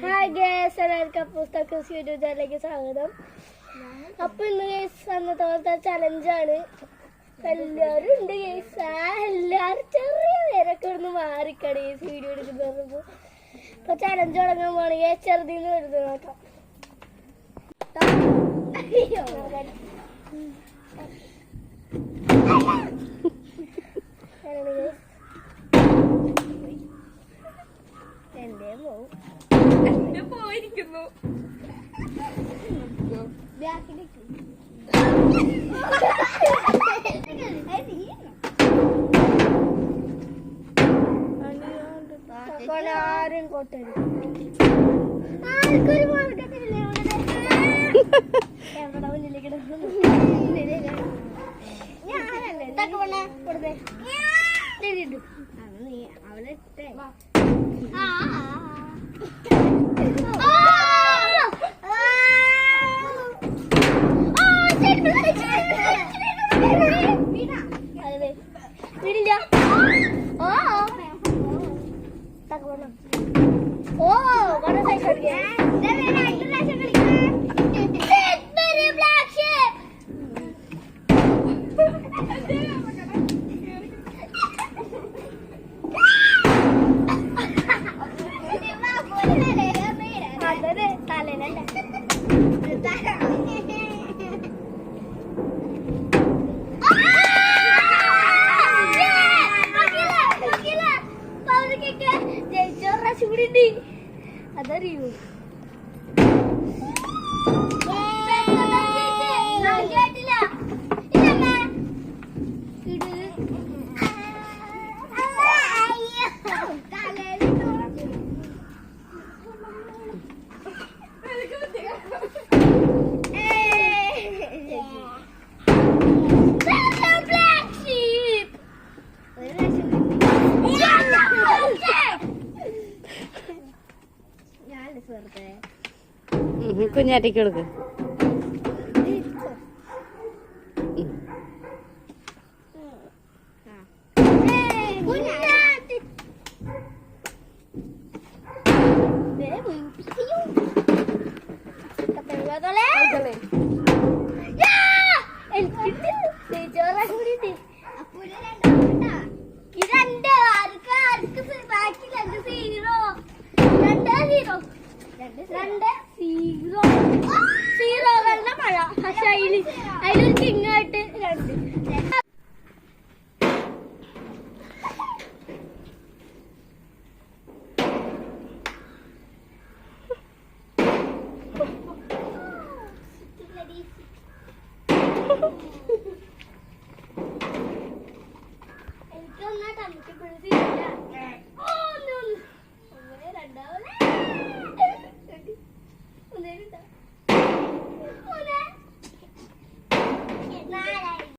Hi guys, എല്ലാവർക്കും പുസ്തകം YouTube ചാനലിലേക്ക് സ്വാഗതം. അപ്പൊ ഇന്ന് ഗേസ് അന്നത്തെ ചലഞ്ചാണ്. എല്ലാരും ഉണ്ട് ഗേസ്. എല്ലാരും ചെറിയ പേരൊക്കെ ഇവിടുന്ന് മാറിക്കട ഗേസ് വീഡിയോ എടുക്കുന്ന. ഇപ്പൊ ചലഞ്ച് തുടങ്ങാൻ പോണെങ്കിൽ ചെറുതിന്ന് വരുന്നത് നോക്കാം. എന്റെ പോയിരിക്കുന്നു. ആരും കോട്ടരുത്. ആർക്കൊരു മാർഗത്തില്ലേ എവിടെ മുന്നിലേക്ക് അവളെ ഇട്ടേ. വിടില്ല. ഓ വളരെ തലേനല്ല. അതറിയൂ. കുഞ്ഞാറ്റിക്ക് കൊടുക്ക്. സീറോകളുടെ മഴ. പക്ഷെ അതിലൊരു ചിങ്ങായിട്ട് രണ്ട്. എനിക്കൊന്നാ തമ്മിക്ക്